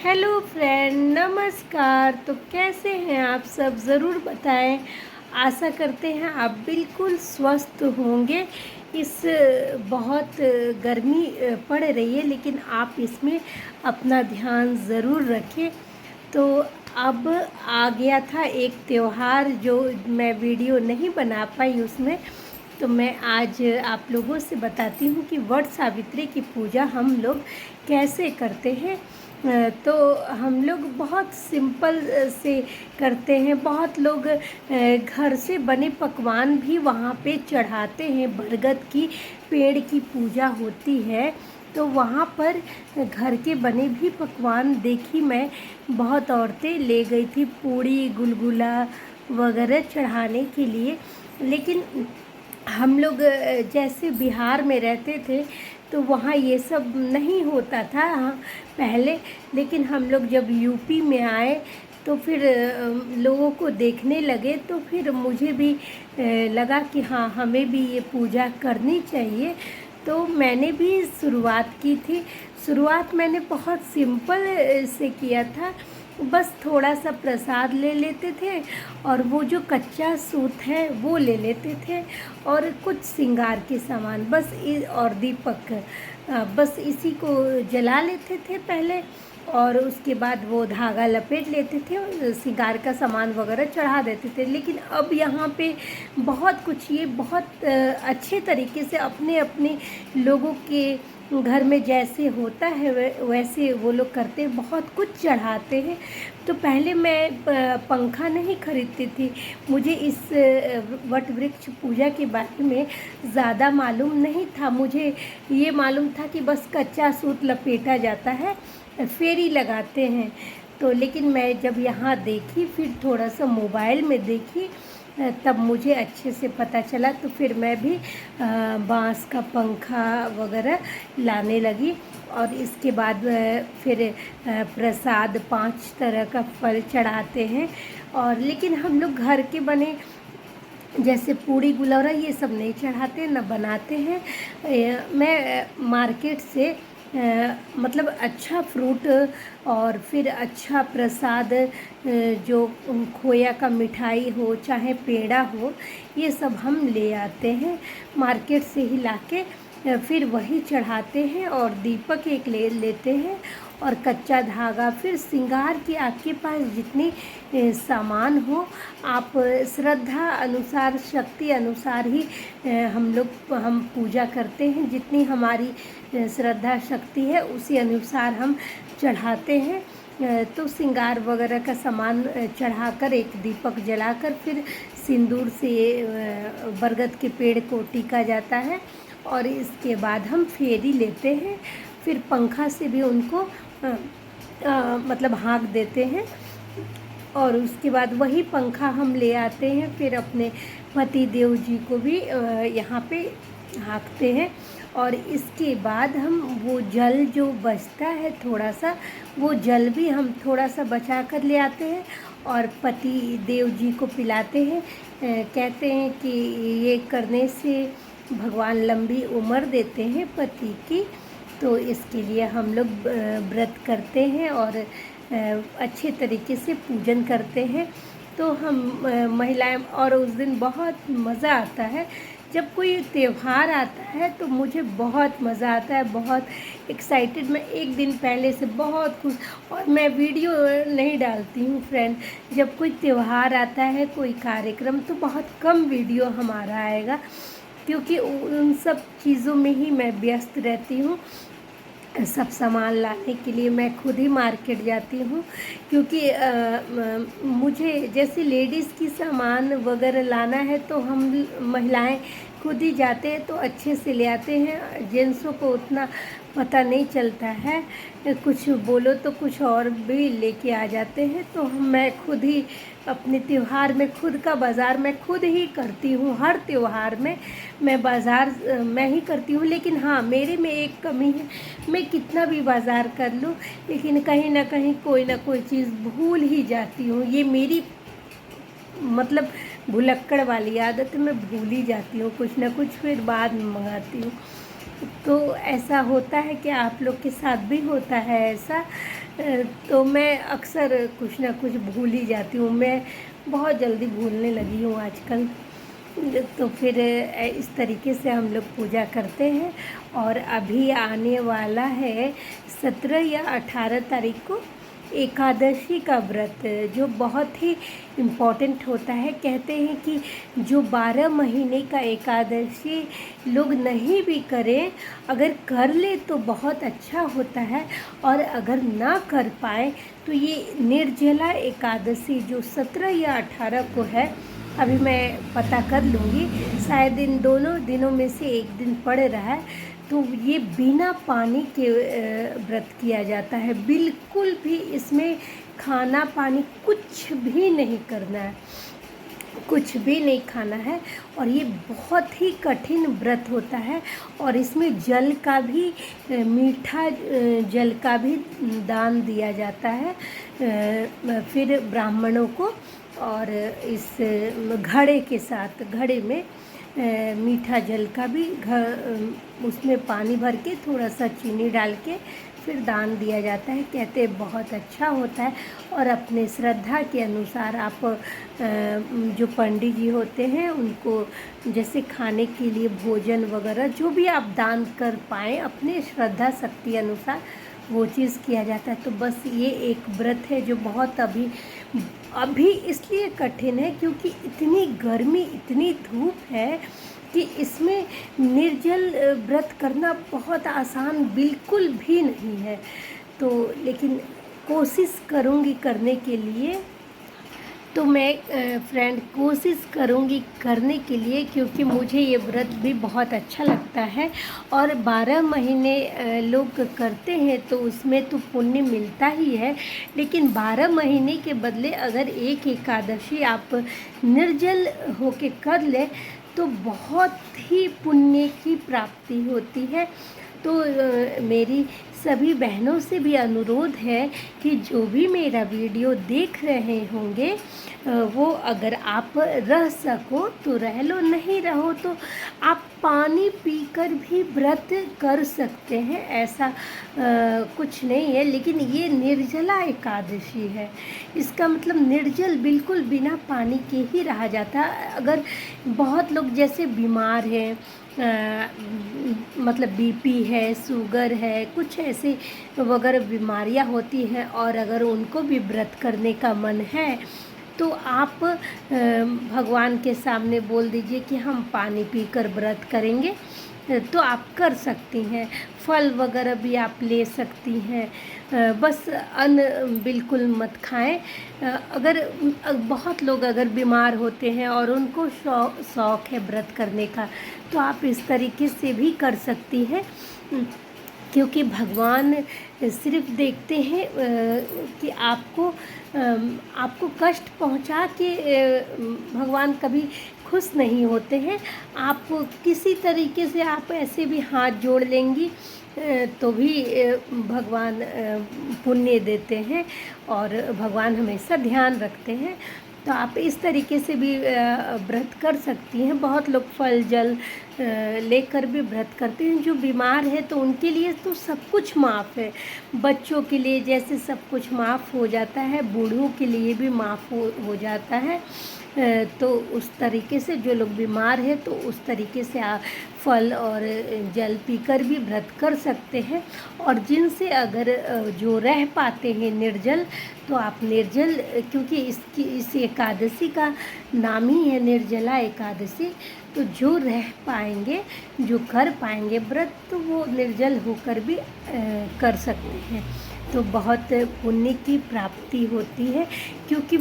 Hello friend, नमस्कार। तो कैसे हैं आप सब? ज़रूर बताएं। आशा करते हैं आप बिल्कुल स्वस्थ होंगे। इस बहुत गर्मी पड़ रही है, लेकिन आप इसमें अपना ध्यान ज़रूर रखें। तो अब आ गया था एक त्योहार, जो मैं वीडियो नहीं बना पाई उसमें। तो मैं आज आप लोगों से बताती हूँ कि वट सावित्री की पूजा हम लोग कैसे करते हैं। तो हम लोग बहुत सिंपल से करते हैं। बहुत लोग घर से बने पकवान भी वहाँ पे चढ़ाते हैं। बरगद की पेड़ की पूजा होती है, तो वहाँ पर घर के बने भी पकवान देखी मैं। बहुत औरतें ले गई थी पूड़ी गुलगुला वगैरह चढ़ाने के लिए। लेकिन हम लोग जैसे बिहार में रहते थे, तो वहाँ ये सब नहीं होता था पहले। लेकिन हम लोग जब यूपी में आए, तो फिर लोगों को देखने लगे, तो फिर मुझे भी लगा कि हाँ, हमें भी ये पूजा करनी चाहिए। तो मैंने भी शुरुआत की थी। शुरुआत मैंने बहुत सिंपल से किया था। बस थोड़ा सा प्रसाद ले लेते थे, और वो जो कच्चा सूत है वो ले लेते थे, और कुछ श्रृंगार के सामान बस और दीपक, बस इसी को जला लेते थे पहले। और उसके बाद वो धागा लपेट लेते थे और श्रृंगार का सामान वगैरह चढ़ा देते थे। लेकिन अब यहाँ पे बहुत कुछ, ये बहुत अच्छे तरीके से अपने अपने लोगों के घर में जैसे होता है वैसे वो लोग करते हैं, बहुत कुछ चढ़ाते हैं। तो पहले मैं पंखा नहीं खरीदती थी। मुझे इस वट वृक्ष पूजा के बारे में ज़्यादा मालूम नहीं था। मुझे ये मालूम था कि बस कच्चा सूत लपेटा जाता है, फेरी लगाते हैं। तो लेकिन मैं जब यहाँ देखी, फिर थोड़ा सा मोबाइल में देखी, तब मुझे अच्छे से पता चला। तो फिर मैं भी बांस का पंखा वगैरह लाने लगी। और इसके बाद फिर प्रसाद 5 तरह का फल चढ़ाते हैं। और लेकिन हम लोग घर के बने जैसे पूड़ी गुलौरा ये सब नहीं चढ़ाते, न बनाते हैं। मैं मार्केट से मतलब अच्छा फ्रूट और फिर अच्छा प्रसाद, जो खोया का मिठाई हो चाहे पेड़ा हो, ये सब हम ले आते हैं मार्केट से ही लाके। फिर वही चढ़ाते हैं, और दीपक एक ले लेते हैं, और कच्चा धागा। फिर श्रृंगार की आपके पास जितनी सामान हो, आप श्रद्धा अनुसार, शक्ति अनुसार ही हम पूजा करते हैं। जितनी हमारी श्रद्धा शक्ति है उसी अनुसार हम चढ़ाते हैं। तो श्रृंगार वगैरह का सामान चढ़ाकर, एक दीपक जलाकर, फिर सिंदूर से बरगद के पेड़ को टीका जाता है। और इसके बाद हम फेरी लेते हैं। फिर पंखा से भी उनको मतलब हाँक देते हैं। और उसके बाद वही पंखा हम ले आते हैं, फिर अपने पति देव जी को भी यहाँ पे हाँकते हैं। और इसके बाद हम वो जल जो बचता है थोड़ा सा, वो जल भी हम थोड़ा सा बचा कर ले आते हैं, और पति देव जी को पिलाते हैं। कहते हैं कि ये करने से भगवान लंबी उम्र देते हैं पति की। तो इसके लिए हम लोग व्रत करते हैं और अच्छे तरीके से पूजन करते हैं। तो हम महिलाएं, और उस दिन बहुत मज़ा आता है। जब कोई त्यौहार आता है तो मुझे बहुत मज़ा आता है, बहुत एक्साइटेड। मैं एक दिन पहले से बहुत खुश, और मैं वीडियो नहीं डालती हूँ फ्रेंड। जब कोई त्यौहार आता है, कोई कार्यक्रम, तो बहुत कम वीडियो हमारा आएगा, क्योंकि उन सब चीज़ों में ही मैं व्यस्त रहती हूँ। सब सामान लाने के लिए मैं खुद ही मार्केट जाती हूँ, क्योंकि मुझे जैसे लेडीज़ की सामान वगैरह लाना है तो हम महिलाएं खुद ही जाते हैं, तो अच्छे से ले आते हैं। जेंट्सों को उतना पता नहीं चलता है, कुछ बोलो तो कुछ और भी लेके आ जाते हैं। तो मैं खुद ही अपने त्यौहार में खुद का बाज़ार मैं खुद ही करती हूँ। हर त्यौहार में मैं बाज़ार मैं ही करती हूँ। लेकिन हाँ, मेरे में एक कमी है, मैं कितना भी बाज़ार कर लूँ, लेकिन कहीं ना कहीं कोई ना कोई चीज़ भूल ही जाती हूँ। ये मेरी मतलब भुलक्कड़ वाली आदत है, मैं भूल ही जाती हूँ कुछ ना कुछ, फिर बाद में मंगाती हूँ। तो ऐसा होता है कि आप लोग के साथ भी होता है ऐसा? तो मैं अक्सर कुछ ना कुछ भूल ही जाती हूँ। मैं बहुत जल्दी भूलने लगी हूँ आजकल। तो फिर इस तरीके से हम लोग पूजा करते हैं। और अभी आने वाला है 17 या 18 तारीख को एकादशी का व्रत, जो बहुत ही इम्पोर्टेंट होता है। कहते हैं कि जो 12 महीने का एकादशी लोग नहीं भी करें, अगर कर ले तो बहुत अच्छा होता है, और अगर ना कर पाए तो ये निर्जला एकादशी जो 17 या 18 को है, अभी मैं पता कर लूँगी, शायद इन दोनों दिनों में से एक दिन पड़ रहा है। तो ये बिना पानी के व्रत किया जाता है। बिल्कुल भी इसमें खाना पानी कुछ भी नहीं करना है, कुछ भी नहीं खाना है। और ये बहुत ही कठिन व्रत होता है। और इसमें जल का भी, मीठा जल का भी दान दिया जाता है फिर ब्राह्मणों को। और इस घड़े के साथ, घड़े में मीठा जल का भी उसमें पानी भर के थोड़ा सा चीनी डाल के फिर दान दिया जाता है। कहते हैं बहुत अच्छा होता है। और अपने श्रद्धा के अनुसार आप जो पंडित जी होते हैं उनको जैसे खाने के लिए भोजन वगैरह जो भी आप दान कर पाएँ अपने श्रद्धा शक्ति अनुसार, वो चीज़ किया जाता है। तो बस ये एक व्रत है जो बहुत अभी इसलिए कठिन है क्योंकि इतनी गर्मी, इतनी धूप है कि इसमें निर्जल व्रत करना बहुत आसान बिल्कुल भी नहीं है। तो लेकिन कोशिश करूँगी करने के लिए। तो मैं फ्रेंड कोशिश करूँगी करने के लिए, क्योंकि मुझे ये व्रत भी बहुत अच्छा लगता है। और 12 महीने लोग करते हैं तो उसमें तो पुण्य मिलता ही है, लेकिन 12 महीने के बदले अगर एक एकादशी आप निर्जल होके कर ले तो बहुत ही पुण्य की प्राप्ति होती है। तो मेरी सभी बहनों से भी अनुरोध है कि जो भी मेरा वीडियो देख रहे होंगे वो अगर आप रह सको तो रह लो, नहीं रहो तो आप पानी पीकर भी व्रत कर सकते हैं। ऐसा कुछ नहीं है। लेकिन ये निर्जला एकादशी है, इसका मतलब निर्जल बिल्कुल बिना पानी के ही रहा जाता है। अगर बहुत लोग जैसे बीमार हैं, मतलब बीपी है, शुगर है, कुछ ऐसे वगैरह बीमारियां होती हैं, और अगर उनको भी व्रत करने का मन है तो आप भगवान के सामने बोल दीजिए कि हम पानी पीकर व्रत करेंगे, तो आप कर सकती हैं। फल वगैरह भी आप ले सकती हैं, बस अन्न बिल्कुल मत खाएं। अगर बहुत लोग अगर बीमार होते हैं और उनको शौक़ है व्रत करने का, तो आप इस तरीके से भी कर सकती हैं। क्योंकि भगवान सिर्फ देखते हैं कि आपको कष्ट पहुंचा के भगवान कभी खुश नहीं होते हैं। आप किसी तरीके से आप ऐसे भी हाथ जोड़ लेंगी तो भी भगवान पुण्य देते हैं, और भगवान हमेशा ध्यान रखते हैं। तो आप इस तरीके से भी व्रत कर सकती हैं। बहुत लोग फल जल लेकर भी व्रत करते हैं। जो बीमार है तो उनके लिए तो सब कुछ माफ़ है। बच्चों के लिए जैसे सब कुछ माफ़ हो जाता है, बूढ़ों के लिए भी माफ़ हो जाता है। तो उस तरीके से जो लोग बीमार हैं तो उस तरीके से आप फल और जल पीकर भी व्रत कर सकते हैं। और जिनसे अगर जो रह पाते हैं निर्जल, तो आप निर्जल, क्योंकि इस एकादशी का नाम ही है निर्जला एकादशी, तो जो रह पाएंगे, जो कर पाएंगे व्रत, तो वो निर्जल होकर भी कर सकते हैं। तो बहुत पुण्य की प्राप्ति होती है, क्योंकि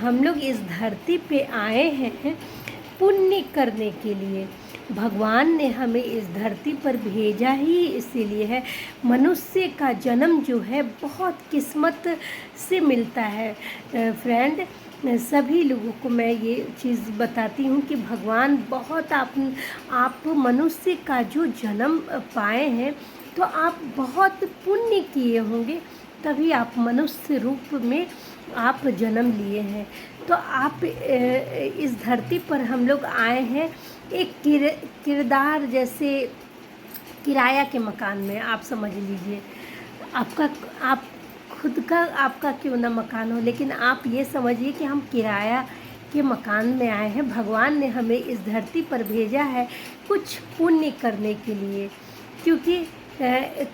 हम लोग इस धरती पे आए हैं पुण्य करने के लिए। भगवान ने हमें इस धरती पर भेजा ही इसीलिए है। मनुष्य का जन्म जो है बहुत किस्मत से मिलता है फ्रेंड। सभी लोगों को मैं ये चीज़ बताती हूँ कि भगवान बहुत आप मनुष्य का जो जन्म पाए हैं तो आप बहुत पुण्य किए होंगे, तभी आप मनुष्य रूप में आप जन्म लिए हैं। तो आप इस धरती पर हम लोग आए हैं एक किरदार जैसे किराया के मकान में, आप समझ लीजिए। आप खुद का आपका क्यों ना मकान हो, लेकिन आप ये समझिए कि हम किराया के मकान में आए हैं। भगवान ने हमें इस धरती पर भेजा है कुछ पुण्य करने के लिए, क्योंकि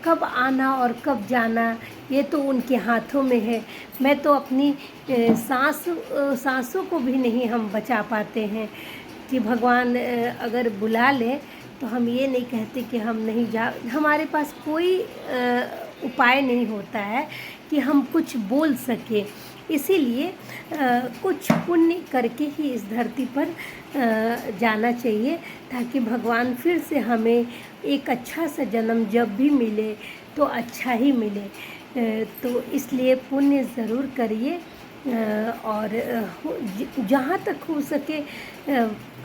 कब आना और कब जाना ये तो उनके हाथों में है। मैं तो अपनी सांसों को भी नहीं हम बचा पाते हैं कि भगवान अगर बुला ले तो हम ये नहीं कहते कि हम नहीं जा, हमारे पास कोई उपाय नहीं होता है कि हम कुछ बोल सके। इसीलिए कुछ पुण्य करके ही इस धरती पर जाना चाहिए, ताकि भगवान फिर से हमें एक अच्छा सा जन्म जब भी मिले तो अच्छा ही मिले। तो इसलिए पुण्य ज़रूर करिए, और जहाँ तक हो सके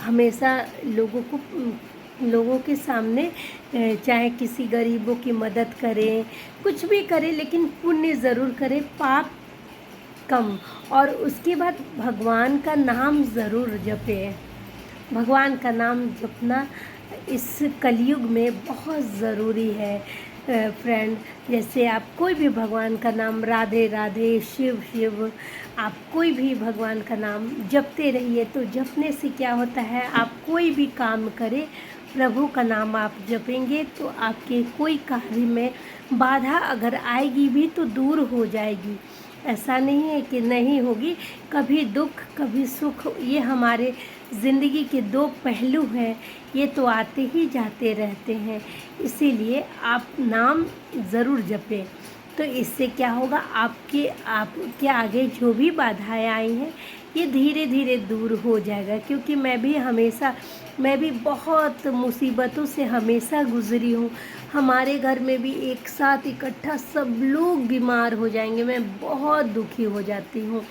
हमेशा लोगों के सामने चाहे किसी गरीबों की मदद करें, कुछ भी करें, लेकिन पुण्य ज़रूर करें, पाप कम। और उसके बाद भगवान का नाम ज़रूर जपें। भगवान का नाम जपना इस कलयुग में बहुत ज़रूरी है फ्रेंड। जैसे आप कोई भी भगवान का नाम, राधे राधे, शिव शिव, आप कोई भी भगवान का नाम जपते रहिए। तो जपने से क्या होता है, आप कोई भी काम करें, प्रभु का नाम आप जपेंगे तो आपके कोई कार्य में बाधा अगर आएगी भी तो दूर हो जाएगी। ऐसा नहीं है कि नहीं होगी, कभी दुख कभी सुख, ये हमारे ज़िंदगी के दो पहलू हैं, ये तो आते ही जाते रहते हैं। इसीलिए आप नाम ज़रूर जपें। तो इससे क्या होगा, आपके आगे जो भी बाधाएं आई हैं ये धीरे धीरे दूर हो जाएगा। क्योंकि मैं भी बहुत मुसीबतों से हमेशा गुज़री हूँ। हमारे घर में भी एक साथ इकट्ठा सब लोग बीमार हो जाएंगे, मैं बहुत दुखी हो जाती हूँ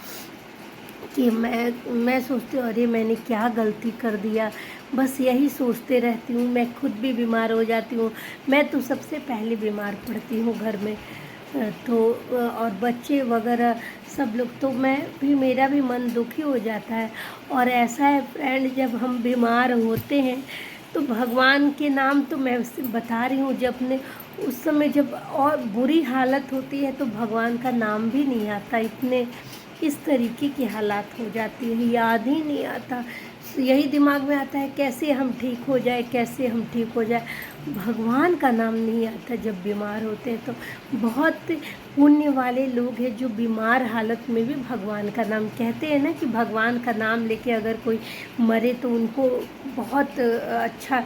कि मैं सोचती हूँ अरे मैंने क्या गलती कर दिया, बस यही सोचते रहती हूँ। मैं खुद भी बीमार हो जाती हूँ, मैं तो सबसे पहले बीमार पड़ती हूँ घर में। तो और बच्चे वगैरह सब लोग, तो मेरा भी मन दुखी हो जाता है। और ऐसा है फ्रेंड, जब हम बीमार होते हैं तो भगवान के नाम, तो मैं उससे बता रही हूँ, जब ने उस समय जब और बुरी हालत होती है तो भगवान का नाम भी नहीं आता, इतने इस तरीके की हालात हो जाती है, याद ही नहीं आता। यही दिमाग में आता है कैसे हम ठीक हो जाए, कैसे हम ठीक हो जाए। भगवान का नाम नहीं आता जब बीमार होते हैं। तो बहुत पुण्य वाले लोग हैं जो बीमार हालत में भी भगवान का नाम कहते हैं ना, कि भगवान का नाम लेके अगर कोई मरे तो उनको बहुत अच्छा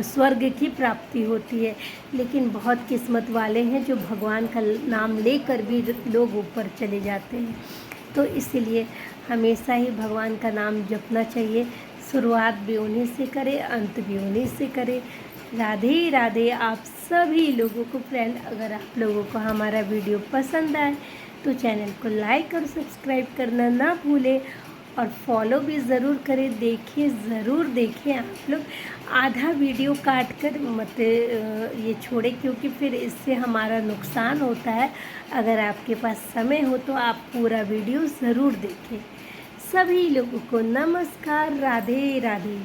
स्वर्ग की प्राप्ति होती है। लेकिन बहुत किस्मत वाले हैं जो भगवान का नाम लेकर भी लोग ऊपर चले जाते हैं। तो इसलिए हमेशा ही भगवान का नाम जपना चाहिए। शुरुआत भी उन्हीं से करें, अंत भी उन्हीं से करें। राधे राधे आप सभी लोगों को। फ्रेंड, अगर आप लोगों को हमारा वीडियो पसंद आए तो चैनल को लाइक और सब्सक्राइब करना ना भूलें, और फॉलो भी ज़रूर करें। देखिए, ज़रूर देखें आप लोग, आधा वीडियो काट कर मत ये छोड़ें, क्योंकि फिर इससे हमारा नुकसान होता है। अगर आपके पास समय हो तो आप पूरा वीडियो ज़रूर देखें। सभी लोगों को नमस्कार, राधे राधे।